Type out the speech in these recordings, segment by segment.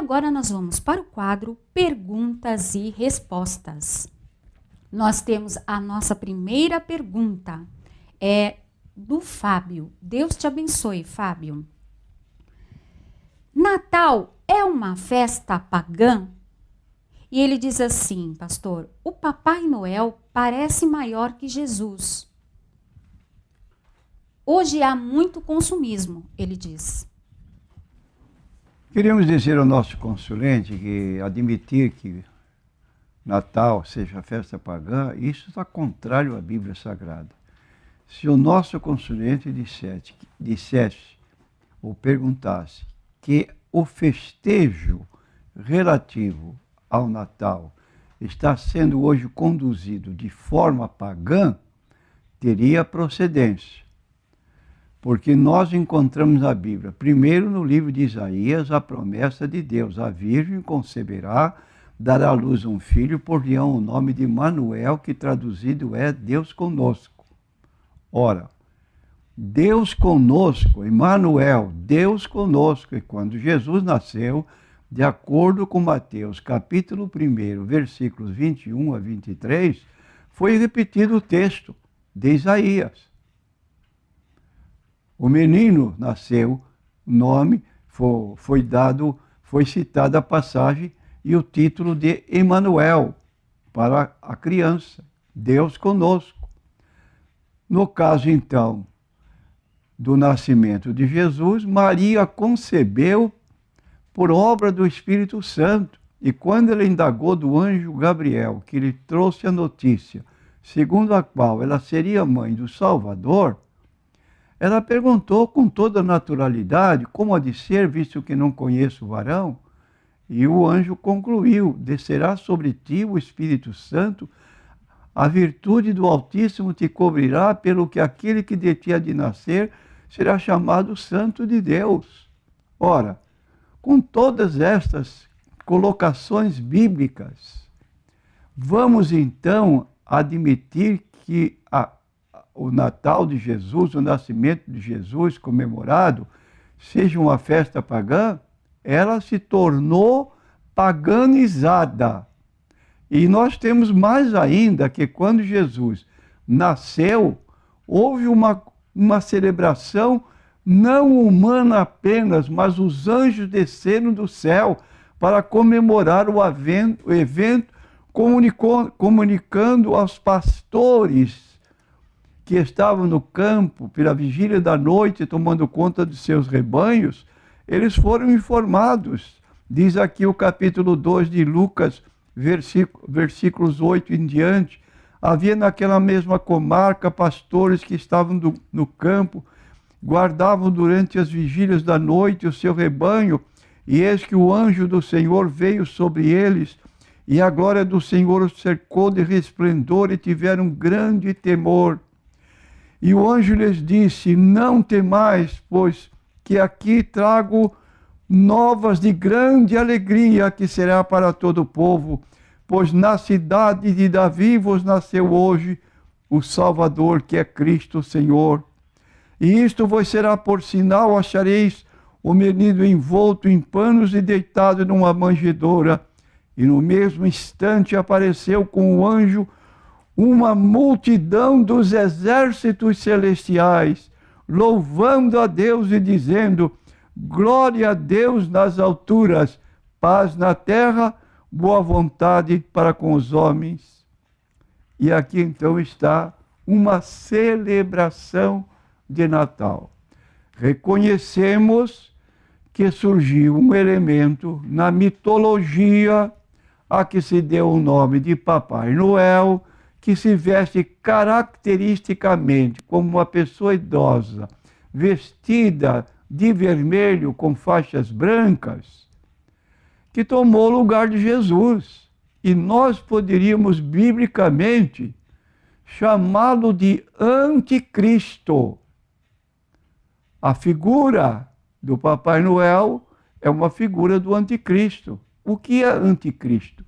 agora nós vamos para o quadro Perguntas e Respostas. Nós temos a nossa primeira pergunta, é do Fábio. Deus te abençoe, Fábio. Natal é uma festa pagã? E ele diz assim, pastor, o Papai Noel parece maior que Jesus. Hoje há muito consumismo, ele diz. Queríamos dizer ao nosso consulente que admitir que Natal seja festa pagã, isso está contrário à Bíblia Sagrada. Se o nosso consulente dissesse ou perguntasse que o festejo relativo ao Natal está sendo hoje conduzido de forma pagã, teria procedência. Porque nós encontramos na Bíblia, primeiro no livro de Isaías, a promessa de Deus: a Virgem conceberá, dará à luz um filho, por-lhe-ão o nome de Manuel, que traduzido é Deus conosco. Ora, Deus conosco, Emmanuel, Deus conosco. E quando Jesus nasceu, de acordo com Mateus, capítulo 1, versículos 21 a 23, foi repetido o texto de Isaías. O menino nasceu, o nome foi citada a passagem e o título de Emmanuel, para a criança, Deus conosco. No caso, então, do nascimento de Jesus, Maria concebeu por obra do Espírito Santo. E quando ela indagou do anjo Gabriel, que lhe trouxe a notícia, segundo a qual ela seria mãe do Salvador, ela perguntou com toda naturalidade como há de ser, visto que não conheço o varão. E o anjo concluiu: descerá sobre ti o Espírito Santo, a virtude do Altíssimo te cobrirá, pelo que aquele que de ti há de nascer será chamado Santo de Deus. Ora, com todas estas colocações bíblicas, vamos então admitir que o Natal de Jesus, o nascimento de Jesus comemorado, seja uma festa pagã? Ela se tornou paganizada. E nós temos mais ainda que quando Jesus nasceu, houve uma celebração não humana apenas, mas os anjos desceram do céu para comemorar o evento, comunicando aos pastores que estavam no campo, pela vigília da noite, tomando conta de seus rebanhos. Eles foram informados. Diz aqui o capítulo 2 de Lucas, versículos 8 em diante: havia naquela mesma comarca pastores que estavam no campo, guardavam durante as vigílias da noite o seu rebanho, e eis que o anjo do Senhor veio sobre eles, e a glória do Senhor os cercou de resplendor, e tiveram grande temor. E o anjo lhes disse: não temais, pois que aqui trago novas de grande alegria, que será para todo o povo, pois na cidade de Davi vos nasceu hoje o Salvador, que é Cristo Senhor. E isto vos será por sinal: achareis o menino envolto em panos e deitado numa manjedoura. E no mesmo instante apareceu com o anjo uma multidão dos exércitos celestiais, louvando a Deus e dizendo: glória a Deus nas alturas, paz na terra, boa vontade para com os homens. E aqui então está uma celebração de Natal. Reconhecemos que surgiu um elemento na mitologia a que se deu o nome de Papai Noel, que se veste caracteristicamente como uma pessoa idosa, vestida de vermelho com faixas brancas, que tomou o lugar de Jesus. E nós poderíamos, biblicamente, chamá-lo de anticristo. A figura do Papai Noel é uma figura do anticristo. O que é anticristo?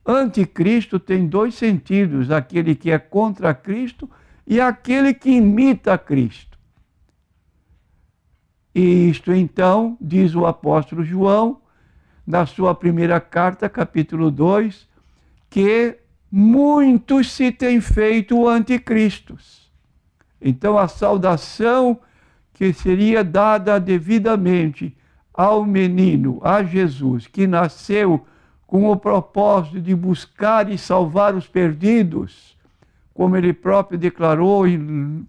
Anticristo tem dois sentidos: aquele que é contra Cristo e aquele que imita Cristo. E isto então, diz o apóstolo João, na sua primeira carta, capítulo 2, que muitos se têm feito anticristos. Então, a saudação que seria dada devidamente ao menino, a Jesus, que nasceu com o propósito de buscar e salvar os perdidos, como ele próprio declarou em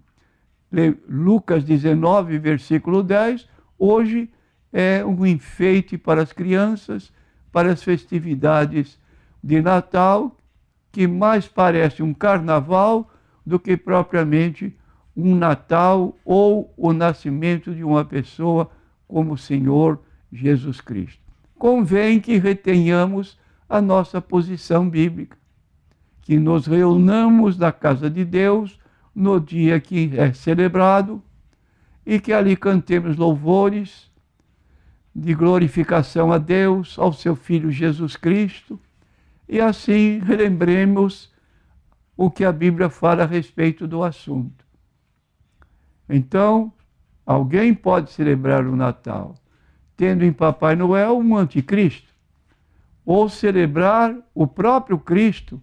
Lucas 19, versículo 10, hoje é um enfeite para as crianças, para as festividades de Natal, que mais parece um carnaval do que propriamente um Natal ou o nascimento de uma pessoa como o Senhor Jesus Cristo. Convém que retenhamos a nossa posição bíblica, que nos reunamos na casa de Deus no dia que é celebrado e que ali cantemos louvores de glorificação a Deus, ao seu Filho Jesus Cristo, e assim relembremos o que a Bíblia fala a respeito do assunto. Então, alguém pode celebrar o Natal tendo em Papai Noel um anticristo, ou celebrar o próprio Cristo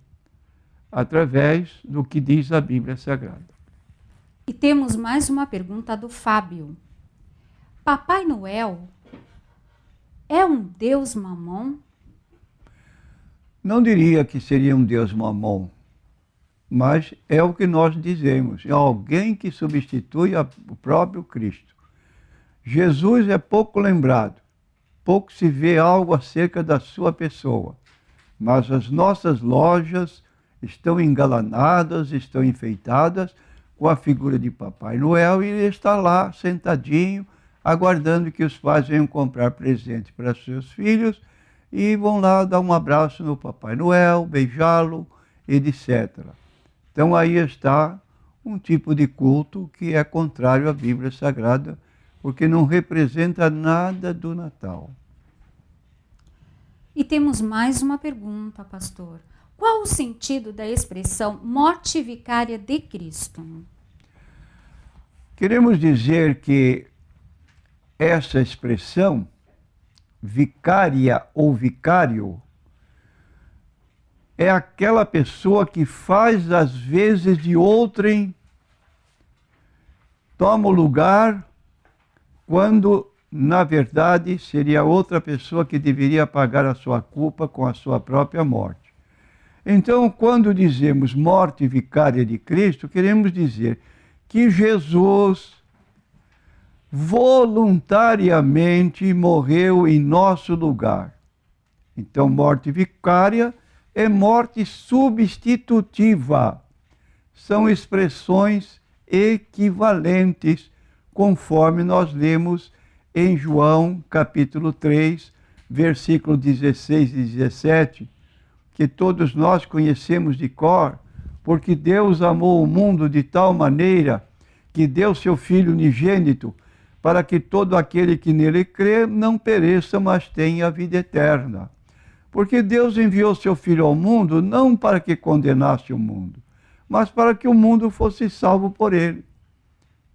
através do que diz a Bíblia Sagrada. E temos mais uma pergunta do Fábio. Papai Noel é um Deus mamão? Não diria que seria um Deus mamão, mas é o que nós dizemos. É alguém que substitui o próprio Cristo. Jesus é pouco lembrado, pouco se vê algo acerca da sua pessoa, mas as nossas lojas estão engalanadas, estão enfeitadas com a figura de Papai Noel e ele está lá sentadinho, aguardando que os pais venham comprar presente para seus filhos e vão lá dar um abraço no Papai Noel, beijá-lo, etc. Então aí está um tipo de culto que é contrário à Bíblia Sagrada, porque não representa nada do Natal. E temos mais uma pergunta, pastor. Qual o sentido da expressão morte vicária de Cristo? Queremos dizer que essa expressão, vicária ou vicário, é aquela pessoa que faz as vezes de outrem, toma o lugar, quando, na verdade, seria outra pessoa que deveria pagar a sua culpa com a sua própria morte. Então, quando dizemos morte vicária de Cristo, queremos dizer que Jesus voluntariamente morreu em nosso lugar. Então, morte vicária é morte substitutiva. São expressões equivalentes, conforme nós lemos em João, capítulo 3, versículos 16 e 17, que todos nós conhecemos de cor, porque Deus amou o mundo de tal maneira que deu seu Filho unigênito, para que todo aquele que nele crê não pereça, mas tenha a vida eterna. Porque Deus enviou seu Filho ao mundo não para que condenasse o mundo, mas para que o mundo fosse salvo por ele.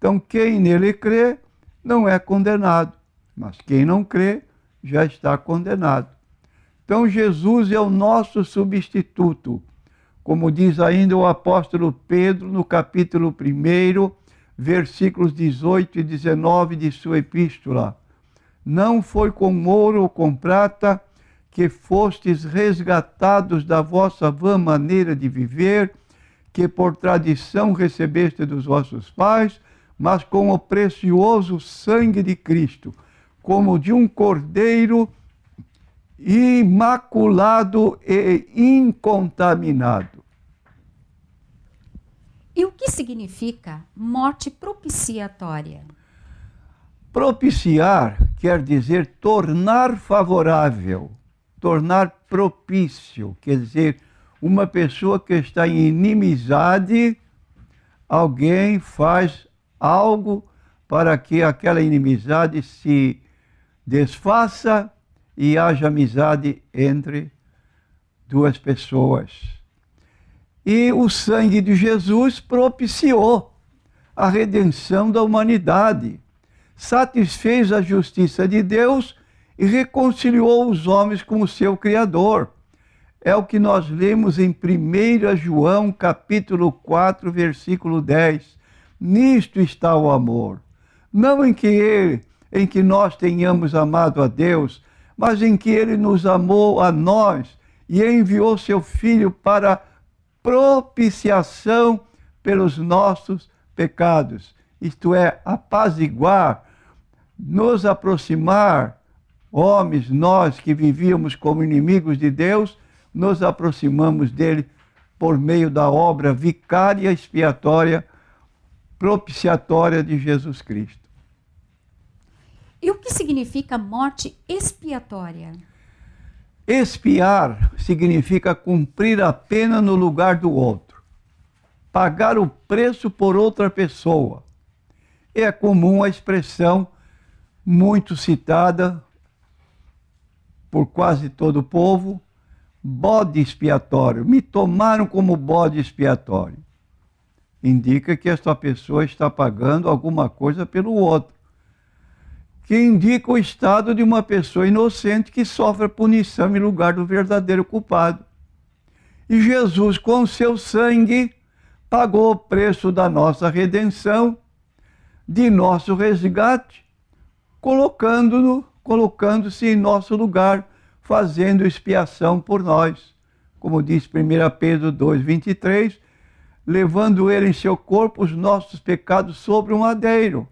Então, quem nele crê não é condenado, mas quem não crê já está condenado. Então, Jesus é o nosso substituto, como diz ainda o apóstolo Pedro no capítulo 1, versículos 18 e 19 de sua epístola. Não foi com ouro ou com prata que fostes resgatados da vossa vã maneira de viver, que por tradição recebeste dos vossos pais, mas com o precioso sangue de Cristo, como de um cordeiro imaculado e incontaminado. E o que significa morte propiciatória? Propiciar quer dizer tornar favorável, tornar propício, quer dizer, uma pessoa que está em inimizade, alguém faz algo para que aquela inimizade se desfaça e haja amizade entre duas pessoas. E o sangue de Jesus propiciou a redenção da humanidade, satisfez a justiça de Deus e reconciliou os homens com o seu Criador. É o que nós lemos em 1 João, capítulo 4, versículo 10. Nisto está o amor. Não em que nós tenhamos amado a Deus, mas em que Ele nos amou a nós e enviou seu Filho para propiciação pelos nossos pecados. Isto é, apaziguar, nos aproximar, homens, nós que vivíamos como inimigos de Deus, nos aproximamos dele por meio da obra vicária, expiatória, propiciatória de Jesus Cristo. E o que significa morte expiatória? Expiar significa cumprir a pena no lugar do outro, pagar o preço por outra pessoa. É comum a expressão muito citada por quase todo o povo, bode expiatório. Me tomaram como bode expiatório. Indica que esta pessoa está pagando alguma coisa pelo outro, que indica o estado de uma pessoa inocente que sofre punição em lugar do verdadeiro culpado. E Jesus, com seu sangue, pagou o preço da nossa redenção, de nosso resgate, colocando-se em nosso lugar, fazendo expiação por nós. Como diz 1 Pedro 2,23, levando ele em seu corpo os nossos pecados sobre um madeiro.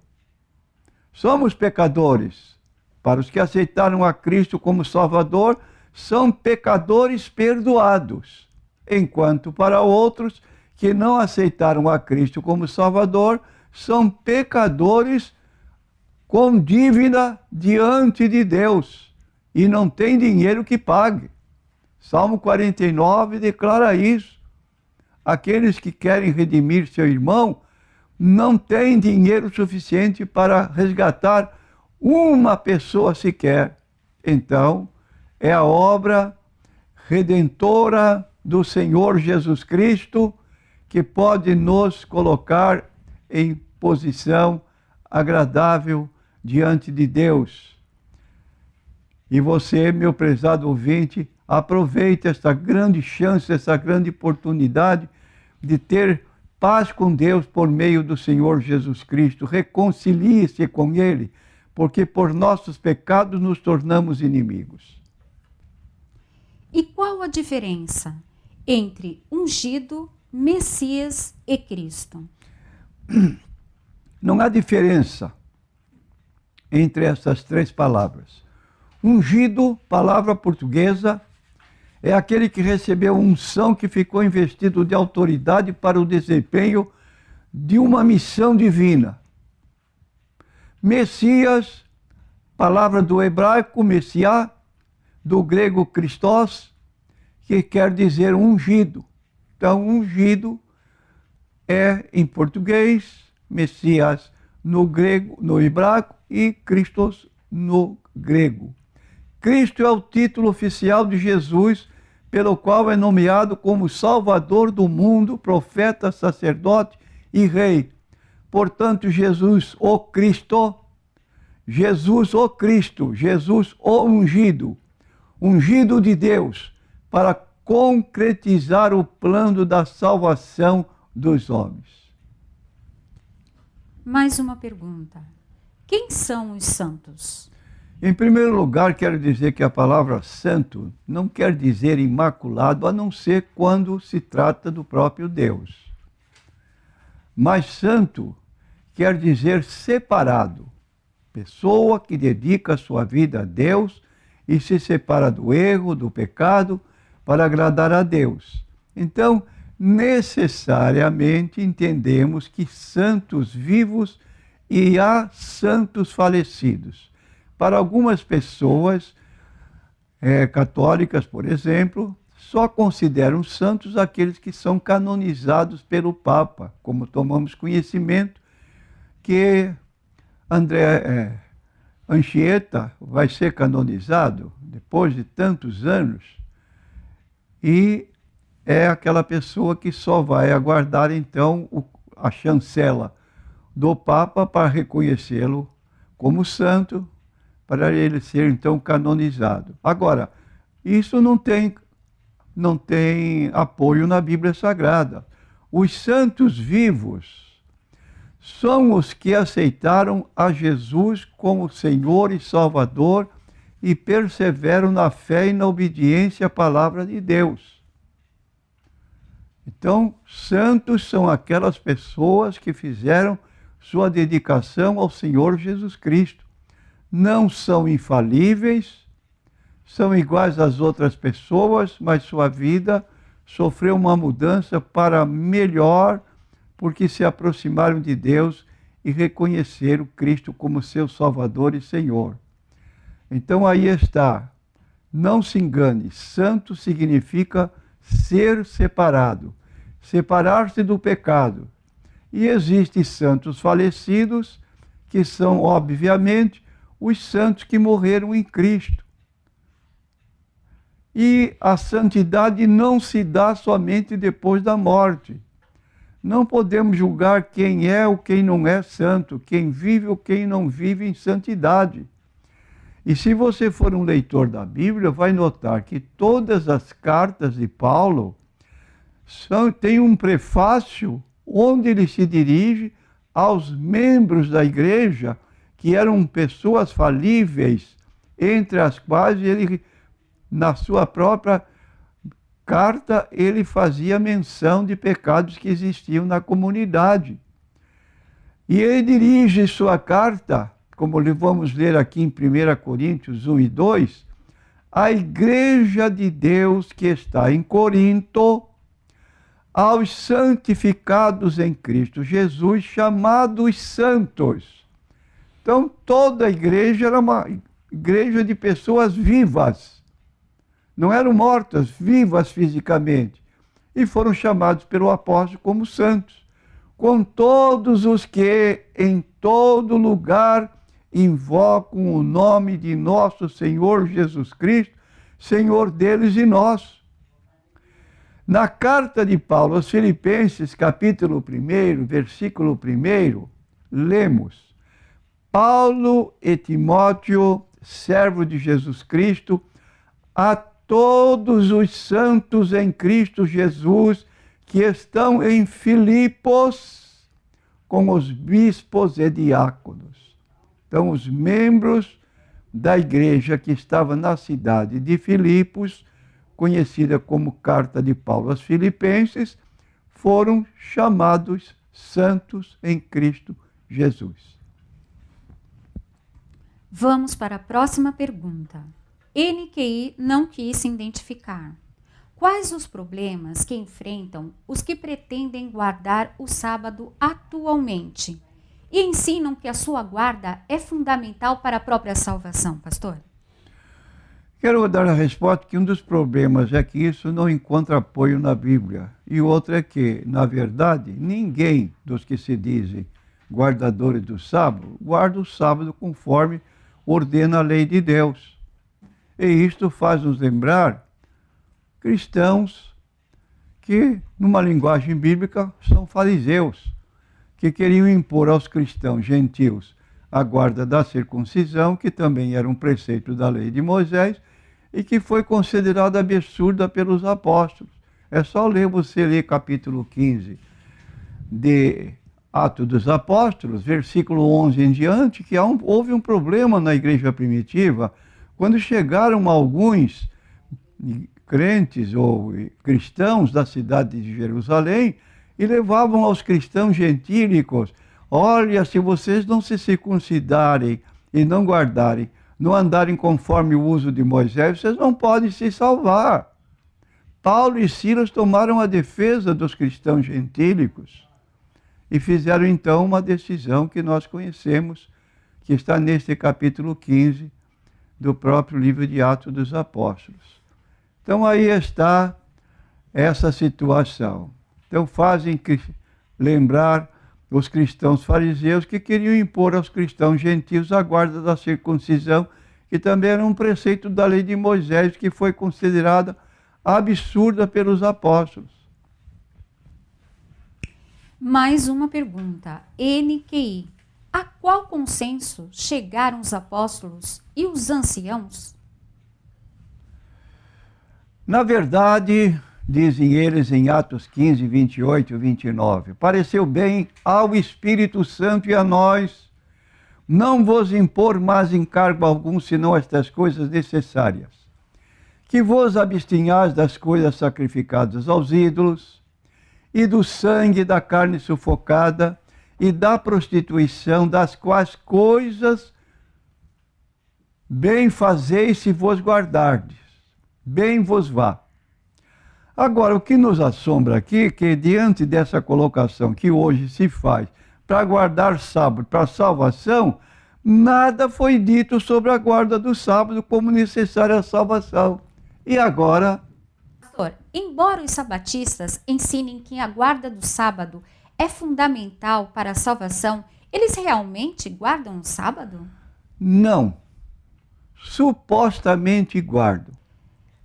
Somos pecadores. Para os que aceitaram a Cristo como Salvador, são pecadores perdoados. Enquanto para outros que não aceitaram a Cristo como Salvador, são pecadores com dívida diante de Deus e não tem dinheiro que pague. Salmo 49 declara isso. Aqueles que querem redimir seu irmão não têm dinheiro suficiente para resgatar uma pessoa sequer. Então, é a obra redentora do Senhor Jesus Cristo que pode nos colocar em posição agradável diante de Deus. E você, meu prezado ouvinte, aproveite esta grande chance, essa grande oportunidade de ter paz com Deus por meio do Senhor Jesus Cristo. Reconcilie-se com Ele, porque por nossos pecados nos tornamos inimigos. E qual a diferença entre ungido, Messias e Cristo? Não há diferença entre essas três palavras. Ungido, palavra portuguesa, é aquele que recebeu unção, que ficou investido de autoridade para o desempenho de uma missão divina. Messias, palavra do hebraico, Messiá, do grego Christos, que quer dizer ungido. Então, ungido é, em português, Messias no grego, no hebraico, e Christos no grego. Cristo é o título oficial de Jesus, pelo qual é nomeado como Salvador do mundo, profeta, sacerdote e rei. Portanto, Jesus o Cristo, Jesus o Cristo, Jesus o ungido, ungido de Deus, para concretizar o plano da salvação dos homens. Mais uma pergunta. Quem são os santos? Em primeiro lugar, quero dizer que a palavra santo não quer dizer imaculado, a não ser quando se trata do próprio Deus. Mas santo quer dizer separado, pessoa que dedica a sua vida a Deus e se separa do erro, do pecado, para agradar a Deus. Então, necessariamente entendemos que santos vivos e há santos falecidos. Para algumas pessoas católicas, por exemplo, só consideram santos aqueles que são canonizados pelo Papa, como tomamos conhecimento que André Anchieta vai ser canonizado depois de tantos anos, e é aquela pessoa que só vai aguardar então a chancela do Papa para reconhecê-lo como santo, para ele ser então canonizado. Agora, isso não tem apoio na Bíblia Sagrada. Os santos vivos são os que aceitaram a Jesus como Senhor e Salvador e perseveram na fé e na obediência à palavra de Deus. Então, santos são aquelas pessoas que fizeram sua dedicação ao Senhor Jesus Cristo. Não são infalíveis, são iguais às outras pessoas, mas sua vida sofreu uma mudança para melhor, porque se aproximaram de Deus e reconheceram Cristo como seu Salvador e Senhor. Então aí está, não se engane, santo significa ser separado, separar-se do pecado. E existem santos falecidos, que são, obviamente, os santos que morreram em Cristo. E a santidade não se dá somente depois da morte. Não podemos julgar quem é ou quem não é santo, quem vive ou quem não vive em santidade. E se você for um leitor da Bíblia, vai notar que todas as cartas de Paulo têm um prefácio onde ele se dirige aos membros da igreja, que eram pessoas falíveis, entre as quais ele, na sua própria carta, ele fazia menção de pecados que existiam na comunidade. E ele dirige sua carta, como vamos ler aqui em 1 Coríntios 1 e 2, à igreja de Deus que está em Corinto, aos santificados em Cristo Jesus, chamados santos. Então, toda a igreja era uma igreja de pessoas vivas. Não eram mortas, vivas fisicamente. E foram chamados pelo apóstolo como santos. Com todos os que em todo lugar invocam o nome de nosso Senhor Jesus Cristo, Senhor deles e nosso. Na carta de Paulo aos Filipenses, capítulo 1, versículo 1, lemos: Paulo e Timóteo, servo de Jesus Cristo, a todos os santos em Cristo Jesus que estão em Filipos, com os bispos e diáconos. Então, os membros da igreja que estava na cidade de Filipos, conhecida como Carta de Paulo aos Filipenses, foram chamados santos em Cristo Jesus. Vamos para a próxima pergunta. NQI não quis se identificar. Quais os problemas que enfrentam os que pretendem guardar o sábado atualmente e ensinam que a sua guarda é fundamental para a própria salvação, pastor? Quero dar a resposta que um dos problemas é que isso não encontra apoio na Bíblia. E outro é que, na verdade, ninguém dos que se dizem guardadores do sábado guarda o sábado conforme ordena a lei de Deus. E isto faz nos lembrar cristãos que, numa linguagem bíblica, são fariseus, que queriam impor aos cristãos gentios a guarda da circuncisão, que também era um preceito da lei de Moisés, e que foi considerada absurda pelos apóstolos. É só você ler capítulo 15 de Atos dos Apóstolos, versículo 11 em diante, que houve um problema na igreja primitiva, quando chegaram alguns crentes ou cristãos da cidade de Jerusalém e levavam aos cristãos gentílicos: olha, se vocês não se circuncidarem e não guardarem, não andarem conforme o uso de Moisés, vocês não podem se salvar. Paulo e Silas tomaram a defesa dos cristãos gentílicos e fizeram então uma decisão que nós conhecemos, que está neste capítulo 15 do próprio livro de Atos dos Apóstolos. Então aí está essa situação. Então fazem lembrar os cristãos fariseus que queriam impor aos cristãos gentios a guarda da circuncisão, que também era um preceito da lei de Moisés, que foi considerada absurda pelos apóstolos. Mais uma pergunta. NQI. A qual consenso chegaram os apóstolos e os anciãos? Na verdade, dizem eles em Atos 15, 28 e 29, pareceu bem ao Espírito Santo e a nós não vos impor mais encargo algum, senão estas coisas necessárias, que vos abstinhais das coisas sacrificadas aos ídolos, e do sangue da carne sufocada, e da prostituição, das quais coisas bem fazeis se vos guardardes, bem vos vá. Agora, o que nos assombra aqui é que, diante dessa colocação que hoje se faz para guardar sábado, para salvação, nada foi dito sobre a guarda do sábado como necessária a salvação. E agora? Pastor, embora os sabatistas ensinem que a guarda do sábado é fundamental para a salvação, eles realmente guardam o sábado? Não. Supostamente guardam.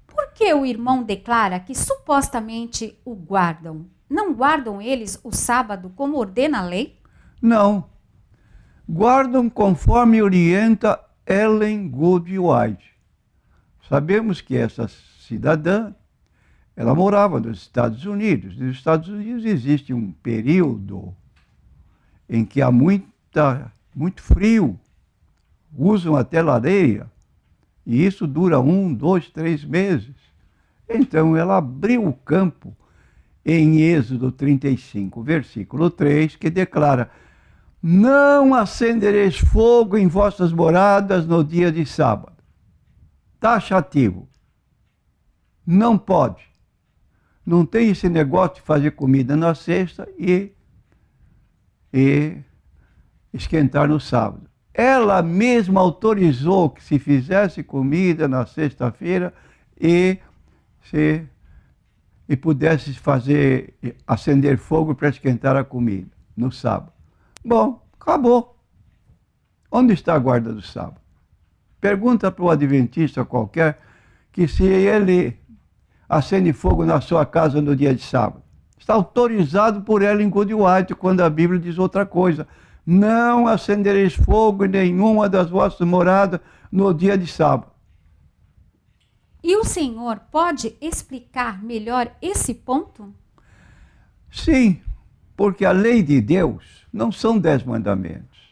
Por que o irmão declara que supostamente o guardam? Não guardam eles o sábado como ordena a lei? Não. Guardam conforme orienta Ellen Good White. Sabemos que essa cidadã, ela morava nos Estados Unidos. Nos Estados Unidos existe um período em que há muito frio, usam até lareira, e isso dura 1, 2, 3 meses. Então ela abriu o campo em Êxodo 35, versículo 3, que declara: não acendereis fogo em vossas moradas no dia de sábado. Taxativo. Não pode. Não tem esse negócio de fazer comida na sexta e esquentar no sábado. Ela mesma autorizou que se fizesse comida na sexta-feira e pudesse acender fogo para esquentar a comida no sábado. Bom, acabou. Onde está a guarda do sábado? Pergunta para o adventista qualquer que se ele acende fogo na sua casa no dia de sábado. Está autorizado por Ellen Good White, quando a Bíblia diz outra coisa. Não acendereis fogo em nenhuma das vossas moradas no dia de sábado. E o senhor pode explicar melhor esse ponto? Sim, porque a lei de Deus não são 10 mandamentos.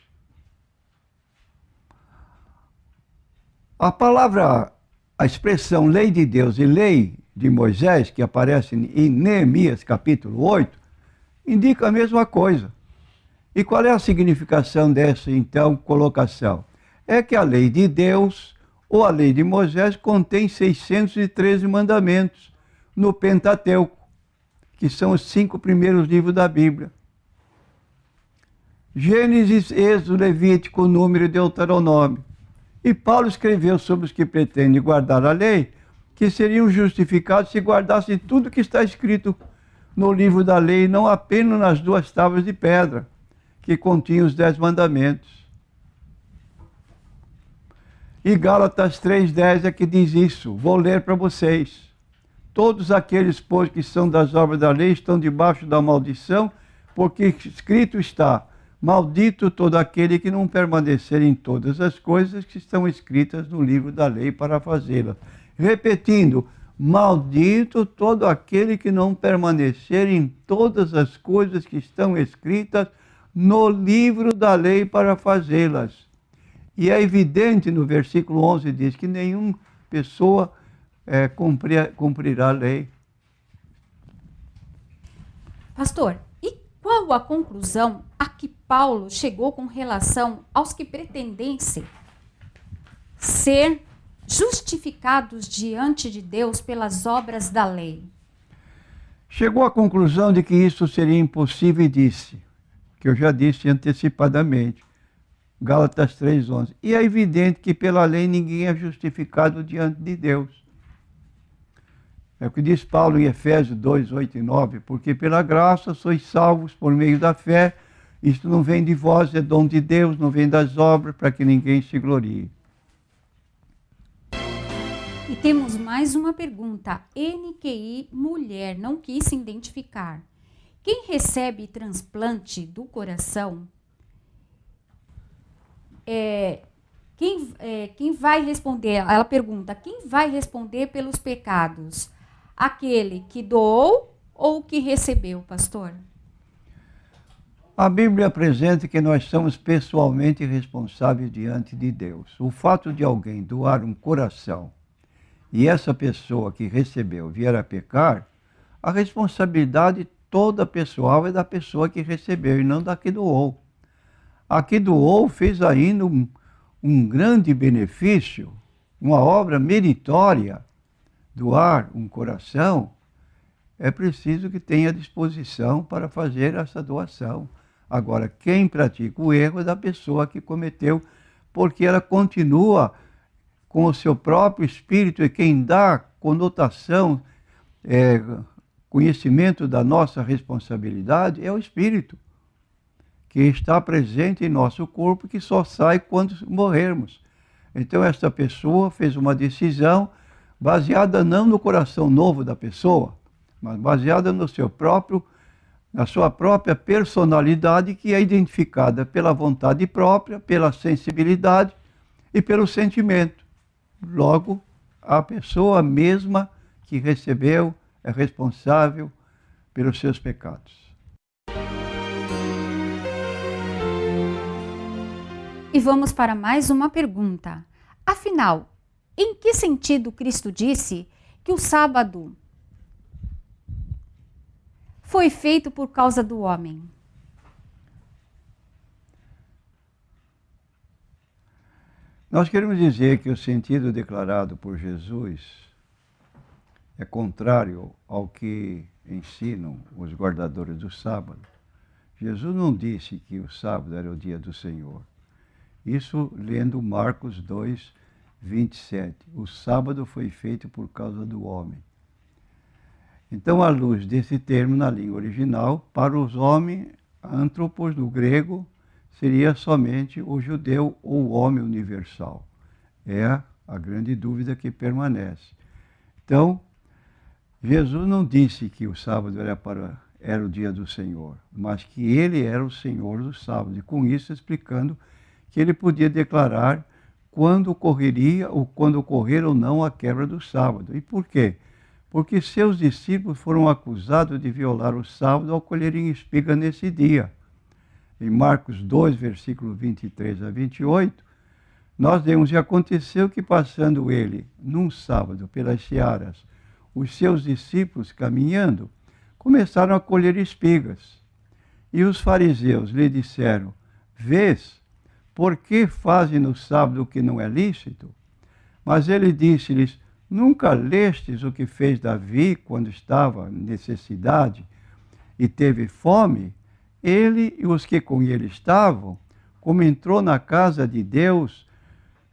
A expressão lei de Deus e lei de Moisés, que aparece em Neemias capítulo 8, indica a mesma coisa. E qual é a significação dessa, então, colocação? É que a lei de Deus, ou a lei de Moisés, contém 613 mandamentos no Pentateuco, que são os 5 primeiros livros da Bíblia. Gênesis, Êxodo, Levítico, Número e Deuteronômio. E Paulo escreveu sobre os que pretendem guardar a lei, que seriam justificados se guardassem tudo que está escrito no livro da lei, não apenas nas 2 tábuas de pedra, que continham os 10 mandamentos. E Gálatas 3,10 é que diz isso. Vou ler para vocês. Todos aqueles, pois, que são das obras da lei estão debaixo da maldição, porque escrito está: maldito todo aquele que não permanecer em todas as coisas que estão escritas no livro da lei para fazê-las. Repetindo, maldito todo aquele que não permanecer em todas as coisas que estão escritas no livro da lei para fazê-las. E é evidente no versículo 11, diz que nenhuma pessoa cumprirá a lei. Pastor, e qual a conclusão a que Paulo chegou com relação aos que pretendem ser justificados diante de Deus pelas obras da lei? Chegou à conclusão de que isso seria impossível e disse, que eu já disse antecipadamente, Gálatas 3,11. E é evidente que pela lei ninguém é justificado diante de Deus. É o que diz Paulo em Efésios 2, 8 e 9, porque pela graça sois salvos por meio da fé, isto não vem de vós, é dom de Deus, não vem das obras, para que ninguém se glorie. E temos mais uma pergunta. NQI mulher não quis se identificar. Quem recebe transplante do coração quem vai responder? Ela pergunta, quem vai responder pelos pecados? Aquele que doou ou o que recebeu, pastor? A Bíblia apresenta que nós somos pessoalmente responsáveis diante de Deus. O fato de alguém doar um coração e essa pessoa que recebeu vier a pecar, a responsabilidade toda pessoal é da pessoa que recebeu e não da que doou. A que doou fez ainda um grande benefício, uma obra meritória. Doar um coração, é preciso que tenha disposição para fazer essa doação. Agora, quem pratica o erro é da pessoa que cometeu, porque ela continua com o seu próprio espírito, e quem dá conotação, conhecimento da nossa responsabilidade é o espírito, que está presente em nosso corpo, que só sai quando morrermos. Então, esta pessoa fez uma decisão baseada não no coração novo da pessoa, mas baseada no seu próprio, na sua própria personalidade, que é identificada pela vontade própria, pela sensibilidade e pelo sentimento. Logo, a pessoa mesma que recebeu é responsável pelos seus pecados. E vamos para mais uma pergunta. Afinal, em que sentido Cristo disse que o sábado foi feito por causa do homem? Nós queremos dizer que o sentido declarado por Jesus é contrário ao que ensinam os guardadores do sábado. Jesus não disse que o sábado era o dia do Senhor. Isso lendo Marcos 2, 27. O sábado foi feito por causa do homem. Então, à luz desse termo na língua original, para os homens, antropos do grego, seria somente o judeu ou o homem universal. É a grande dúvida que permanece. Então, Jesus não disse que o sábado era o dia do Senhor, mas que ele era o Senhor do sábado. E com isso explicando que ele podia declarar quando ocorreria ou quando ocorrer ou não a quebra do sábado. E por quê? Porque seus discípulos foram acusados de violar o sábado ao colherem espiga nesse dia. Em Marcos 2, versículo 23 a 28, nós lemos: e aconteceu que, passando ele num sábado pelas searas, os seus discípulos, caminhando, começaram a colher espigas. E os fariseus lhe disseram: vês, por que fazem no sábado o que não é lícito? Mas ele disse-lhes: nunca lestes o que fez Davi quando estava em necessidade e teve fome? Ele e os que com ele estavam, como entrou na casa de Deus,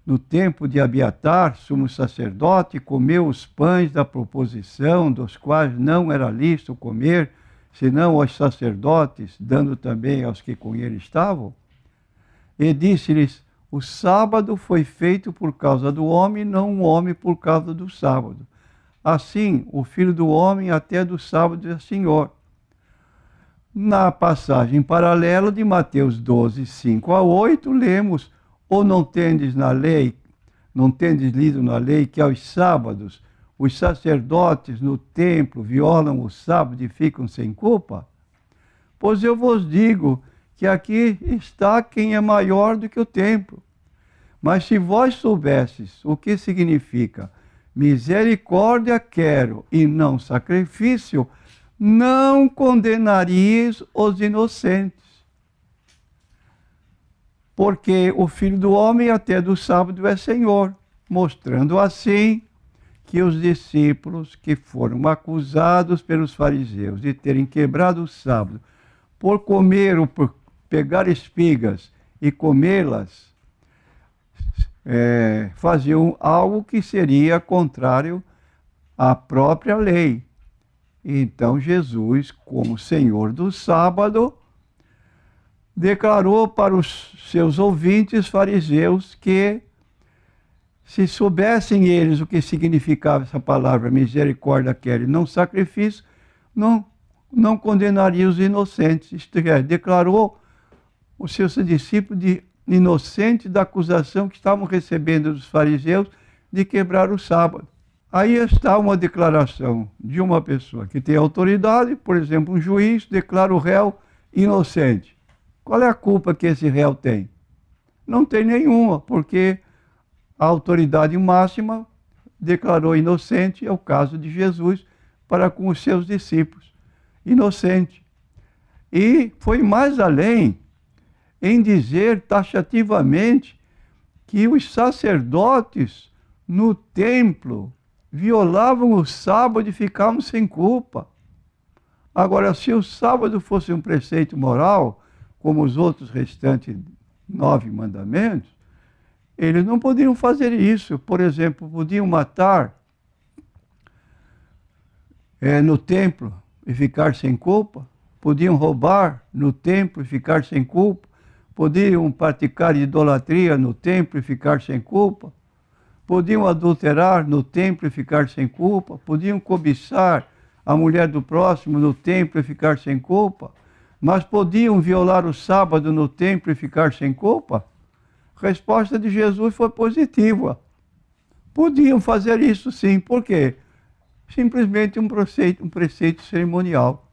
no tempo de Abiatar, sumo sacerdote, comeu os pães da proposição, dos quais não era lícito comer, senão aos sacerdotes, dando também aos que com ele estavam? E disse-lhes: o sábado foi feito por causa do homem, não o homem por causa do sábado. Assim, o Filho do Homem até do sábado é Senhor. Na passagem paralela de Mateus 12, 5 a 8, lemos: ou não tendes lido na lei que aos sábados os sacerdotes no templo violam o sábado e ficam sem culpa? Pois eu vos digo que aqui está quem é maior do que o templo. Mas se vós soubesses o que significa misericórdia quero e não sacrifício, não condenarias os inocentes. Porque o Filho do Homem até do sábado é Senhor, mostrando assim que os discípulos que foram acusados pelos fariseus de terem quebrado o sábado por comer ou por pegar espigas e comê-las, faziam algo que seria contrário à própria lei. Então Jesus, como Senhor do sábado, declarou para os seus ouvintes fariseus que, se soubessem eles o que significava essa palavra misericórdia quero e não sacrifício, não condenaria os inocentes. Isto é, declarou os seus discípulos de inocente da acusação que estavam recebendo dos fariseus de quebrar o sábado. Aí está uma declaração de uma pessoa que tem autoridade, por exemplo, um juiz declara o réu inocente. Qual é a culpa que esse réu tem? Não tem nenhuma, porque a autoridade máxima declarou inocente, é o caso de Jesus, para com os seus discípulos. Inocente. E foi mais além em dizer taxativamente que os sacerdotes no templo violavam o sábado e ficavam sem culpa. Agora, se o sábado fosse um preceito moral, como os outros restantes 9 mandamentos, eles não podiam fazer isso. Por exemplo, podiam matar no templo e ficar sem culpa, podiam roubar no templo e ficar sem culpa, podiam praticar idolatria no templo e ficar sem culpa, podiam adulterar no templo e ficar sem culpa, podiam cobiçar a mulher do próximo no templo e ficar sem culpa, mas podiam violar o sábado no templo e ficar sem culpa? A resposta de Jesus foi positiva. Podiam fazer isso sim. Por quê? Simplesmente um preceito cerimonial.